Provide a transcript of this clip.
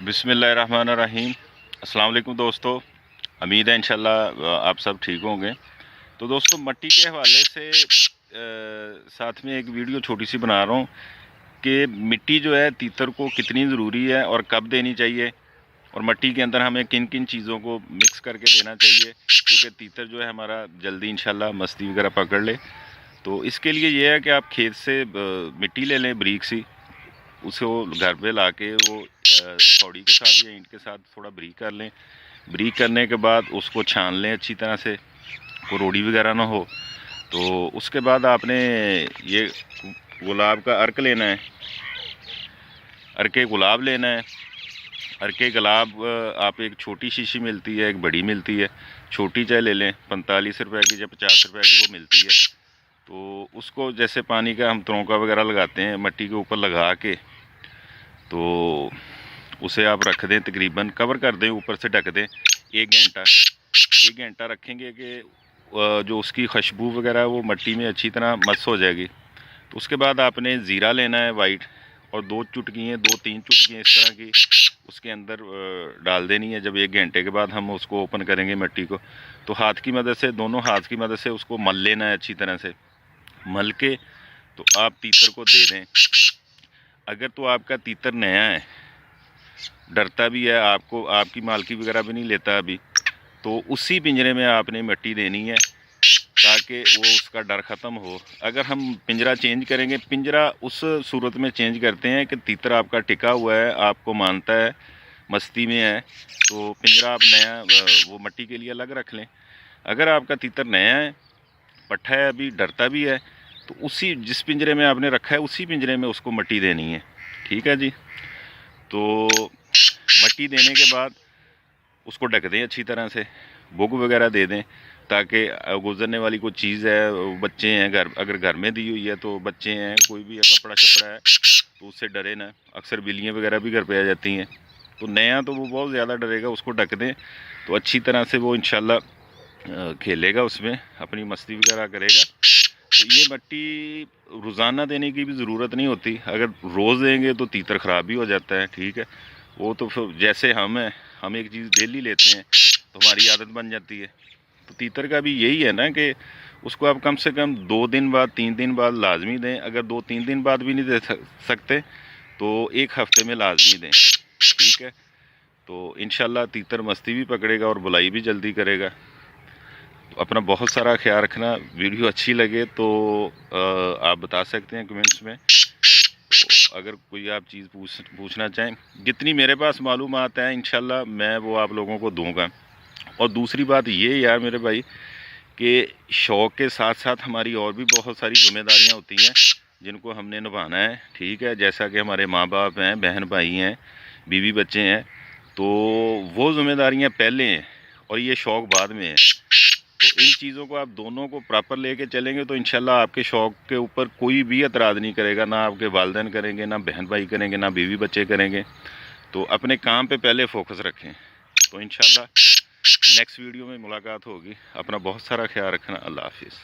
बिस्मिल्लाहिर्रहमानिर्रहीम। अस्सलाम वालेकुम दोस्तों, उम्मीद है इंशाल्लाह आप सब ठीक होंगे। तो दोस्तों, मट्टी के हवाले से साथ में एक वीडियो छोटी सी बना रहा हूँ कि मिट्टी जो है तीतर को कितनी ज़रूरी है और कब देनी चाहिए, और मट्टी के अंदर हमें किन किन चीज़ों को मिक्स करके देना चाहिए, क्योंकि तीतर जो है हमारा जल्दी इंशाल्लाह मस्ती वगैरह पकड़ ले। तो इसके लिए ये है कि आप खेत से मिट्टी ले लें बारीक सी, उसे वो घर पे ला के वो थोड़ी के साथ या ईंट के साथ थोड़ा बारीक कर लें। बारीक करने के बाद उसको छान लें अच्छी तरह से, को रोड़ी वगैरह ना हो। तो उसके बाद आपने ये गुलाब का अर्क लेना है, अर्के गुलाब लेना है। अर्के गुलाब आप एक छोटी शीशी मिलती है, एक बड़ी मिलती है। छोटी चाहे ले लें 45 रुपए की या 50 रुपए की वो मिलती है। तो उसको जैसे पानी का हम तरौंका वगैरह लगाते हैं, मट्टी के ऊपर लगा के तो उसे आप रख दें, तकरीबन कवर कर दें, ऊपर से ढक दें 1 घंटा रखेंगे कि जो उसकी खुशबू वगैरह वो मट्टी में अच्छी तरह मस हो जाएगी। तो उसके बाद आपने ज़ीरा लेना है वाइट, और 2-3 चुटकियाँ इस तरह की उसके अंदर डाल देनी है। जब 1 घंटे के बाद हम उसको ओपन करेंगे मट्टी को, तो हाथ की मदद से, दोनों हाथ की मदद से उसको मल लेना है अच्छी तरह से। मल के तो आप तीतर को दे दें। अगर तो आपका तीतर नया है, डरता भी है आपको, आपकी मालकी वगैरह भी नहीं लेता अभी, तो उसी पिंजरे में आपने मिट्टी देनी है ताकि वो उसका डर ख़त्म हो। अगर हम पिंजरा चेंज करेंगे, पिंजरा उस सूरत में चेंज करते हैं कि तीतर आपका टिका हुआ है, आपको मानता है, मस्ती में है, तो पिंजरा आप नया वो मिट्टी के लिए अलग रख लें। अगर आपका तीतर नया है, पट्ठा है, अभी डरता भी है, तो उसी जिस पिंजरे में आपने रखा है उसी पिंजरे में उसको मिट्टी देनी है। ठीक है जी। तो मिट्टी देने के बाद उसको ढक दें अच्छी तरह से, बुग वगैरह दे दें ताकि गुजरने वाली कोई चीज़ है, बच्चे हैं घर, अगर घर में दी हुई है तो बच्चे हैं, कोई भी है, कपड़ा शपड़ा है, तो उससे डरे ना। अक्सर बिल्लियाँ वगैरह भी घर पे आ जाती हैं, तो नया तो वो बहुत ज़्यादा डरेगा। उसको ढक दें तो अच्छी तरह से वो इंशाल्लाह खेलेगा, उसमें अपनी मस्ती वगैरह करेगा। तो ये मिट्टी रोज़ाना देने की भी ज़रूरत नहीं होती। अगर रोज़ देंगे तो तीतर ख़राब भी हो जाता है। ठीक है, वो तो फिर जैसे हम हैं, हम एक चीज़ डेली लेते हैं तो हमारी आदत बन जाती है। तो तीतर का भी यही है ना कि उसको आप कम से कम 2 दिन बाद, 3 दिन बाद लाजमी दें। अगर 2-3 दिन बाद भी नहीं दे सकते तो 1 हफ्ते में लाजमी दें। ठीक है, तो इंशाल्लाह तीतर मस्ती भी पकड़ेगा और बुलाई भी जल्दी करेगा। तो अपना बहुत सारा ख्याल रखना। वीडियो अच्छी लगे तो आप बता सकते हैं कमेंट्स में। तो अगर कोई आप चीज़ पूछना चाहें, जितनी मेरे पास मालूमात हैं इंशाल्लाह मैं वो आप लोगों को दूंगा। और दूसरी बात ये यार मेरे भाई, कि शौक़ के साथ साथ हमारी और भी बहुत सारी जिम्मेदारियां होती हैं जिनको हमने निभाना है। ठीक है, जैसा कि हमारे माँ बाप हैं, बहन भाई हैं, बीवी बच्चे हैं, तो वो जिम्मेदारियां पहले हैं और ये शौक़ बाद में है। तो इन चीज़ों को आप दोनों को प्रॉपर लेके चलेंगे तो इंशाल्लाह आपके शौक़ के ऊपर कोई भी एतराज़ नहीं करेगा। ना आपके वालिदैन करेंगे, ना बहन भाई करेंगे, ना बीवी बच्चे करेंगे। तो अपने काम पे पहले फोकस रखें। तो इंशाल्लाह नेक्स्ट वीडियो में मुलाकात होगी। अपना बहुत सारा ख्याल रखना। अल्लाह हाफिज़।